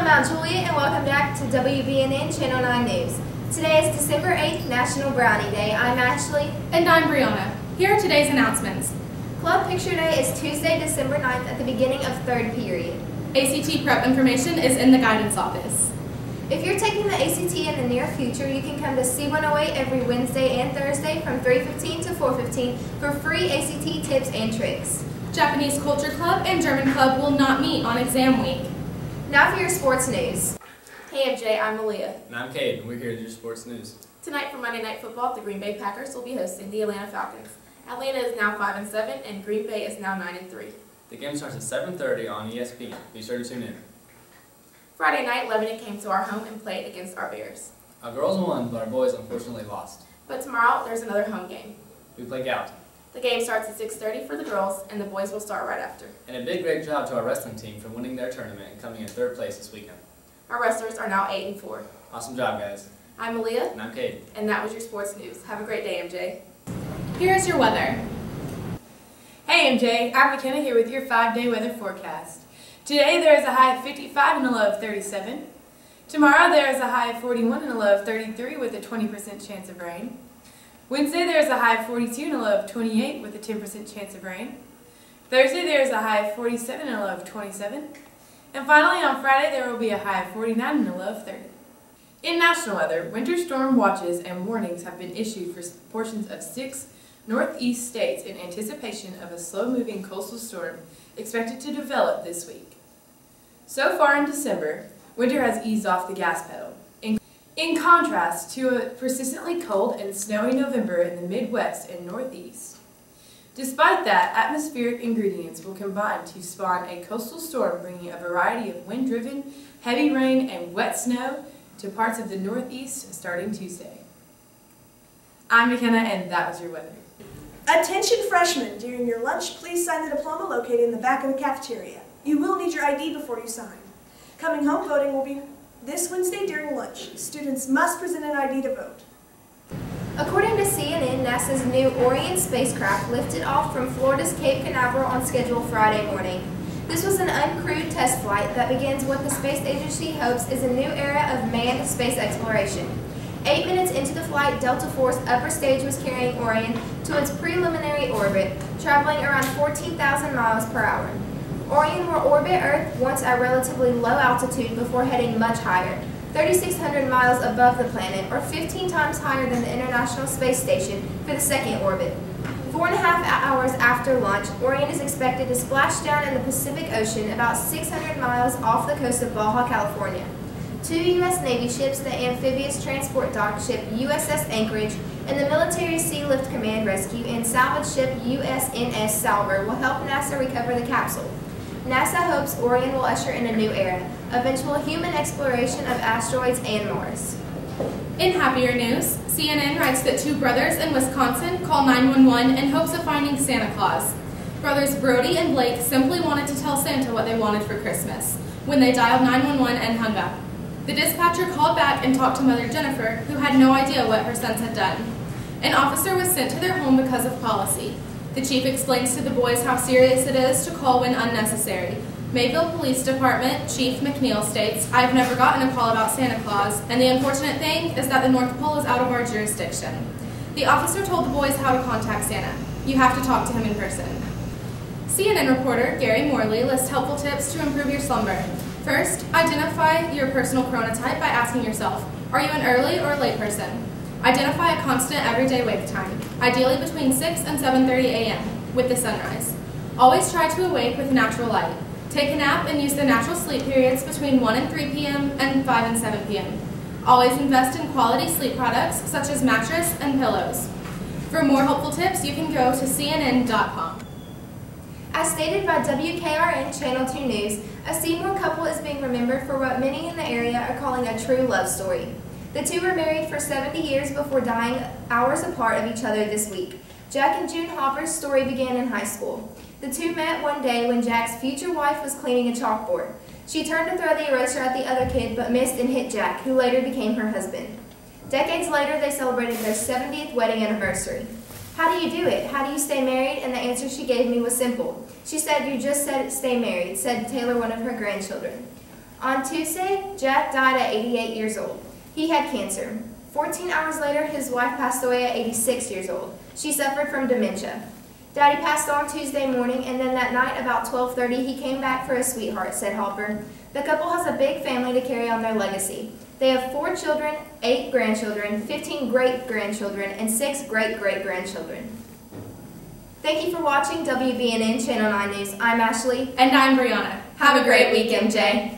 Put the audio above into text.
I'm Juliet and welcome back to Wbnn Channel 9 News. Today is December 8th, National Brownie Day. I'm Ashley. And I'm Brianna. Here are today's announcements. Club Picture Day is Tuesday, December 9th at the beginning of third period. ACT prep information is in the guidance office. If you're taking the ACT in the near future, you can come to C108 every Wednesday and Thursday from 3:15 to 4:15 for free ACT tips and tricks. Japanese Culture Club and German Club will not meet on exam week. Now for your sports news. Hey MJ, I'm Malia. And I'm Cade, and we're here to do sports news. Tonight for Monday Night Football, the Green Bay Packers will be hosting the Atlanta Falcons. Atlanta is now 5-7, and Green Bay is now 9-3. The game starts at 7:30 on ESPN. Be sure to tune in. Friday night, Lebanon came to our home and played against our Bears. Our girls won, but our boys unfortunately lost. But tomorrow, there's another home game. We play Gallatin. The game starts at 6:30 for the girls, and the boys will start right after. And a big great job to our wrestling team for winning their tournament and coming in third place this weekend. Our wrestlers are now 8-4. Awesome job, guys. I'm Malia. And I'm Cade. And that was your sports news. Have a great day, MJ. Here's your weather. Hey MJ, I'm McKenna here with your 5-day weather forecast. Today there is a high of 55 and a low of 37. Tomorrow there is a high of 41 and a low of 33 with a 20% chance of rain. Wednesday there is a high of 42 and a low of 28 with a 10% chance of rain. Thursday there is a high of 47 and a low of 27. And finally on Friday there will be a high of 49 and a low of 30. In national weather, winter storm watches and warnings have been issued for portions of 6 northeast states in anticipation of a slow-moving coastal storm expected to develop this week. So far in December, winter has eased off the gas pedal. In contrast to a persistently cold and snowy November in the Midwest and Northeast. Despite that, atmospheric ingredients will combine to spawn a coastal storm bringing a variety of wind-driven, heavy rain, and wet snow to parts of the Northeast starting Tuesday. I'm McKenna, and that was your weather. Attention freshmen, during your lunch, please sign the diploma located in the back of the cafeteria. You will need your ID before you sign. Coming home voting will be this Wednesday during lunch. Students must present an ID to vote. According to CNN, NASA's new Orion spacecraft lifted off from Florida's Cape Canaveral on schedule Friday morning. This was an uncrewed test flight that begins what the space agency hopes is a new era of manned space exploration. 8 minutes into the flight, Delta Force upper stage was carrying Orion to its preliminary orbit, traveling around 14,000 miles per hour. Orion will orbit Earth once at relatively low altitude before heading much higher, 3,600 miles above the planet, or 15 times higher than the International Space Station for the second orbit. 4.5 hours after launch, Orion is expected to splash down in the Pacific Ocean about 600 miles off the coast of Baja, California. 2 U.S. Navy ships, the amphibious transport dock ship USS Anchorage, and the military Sea Lift Command Rescue and salvage ship USNS Salver will help NASA recover the capsule. NASA hopes Orion will usher in a new era, eventual human exploration of asteroids and Mars. In happier news, CNN writes that 2 brothers in Wisconsin call 911 in hopes of finding Santa Claus. Brothers Brody and Blake simply wanted to tell Santa what they wanted for Christmas when they dialed 911 and hung up. The dispatcher called back and talked to Mother Jennifer, who had no idea what her sons had done. An officer was sent to their home because of policy. The chief explains to the boys how serious it is to call when unnecessary. Mayville Police Department Chief McNeil states, "I've never gotten a call about Santa Claus, and the unfortunate thing is that the North Pole is out of our jurisdiction." The officer told the boys how to contact Santa. You have to talk to him in person. CNN reporter Gary Morley lists helpful tips to improve your slumber. First, identify your personal chronotype by asking yourself, are you an early or a late person? Identify a constant everyday wake time, ideally between 6 and 7:30 a.m. with the sunrise. Always try to awake with natural light. Take a nap and use the natural sleep periods between 1 and 3 p.m. and 5 and 7 p.m. Always invest in quality sleep products such as mattress and pillows. For more helpful tips, you can go to cnn.com. As stated by WKRN Channel 2 News, a Seymour couple is being remembered for what many in the area are calling a true love story. The two were married for 70 years before dying hours apart of each other this week. Jack and June Hopper's story began in high school. The two met one day when Jack's future wife was cleaning a chalkboard. She turned to throw the eraser at the other kid but missed and hit Jack, who later became her husband. Decades later, they celebrated their 70th wedding anniversary. "How do you do it? How do you stay married?" And the answer she gave me was simple. She said, "You just said stay married," said Taylor, one of her grandchildren. On Tuesday, Jack died at 88 years old. He had cancer. 14 hours later, his wife passed away at 86 years old. She suffered from dementia. Daddy passed on Tuesday morning, and then that night about 12:30, he came back for his sweetheart, said Halper. The couple has a big family to carry on their legacy. They have 4 children, 8 grandchildren, 15 great-grandchildren, and 6 great-great-grandchildren. Thank you for watching WBNN Channel 9 News. I'm Ashley. And I'm Brianna. Have a great week, MJ.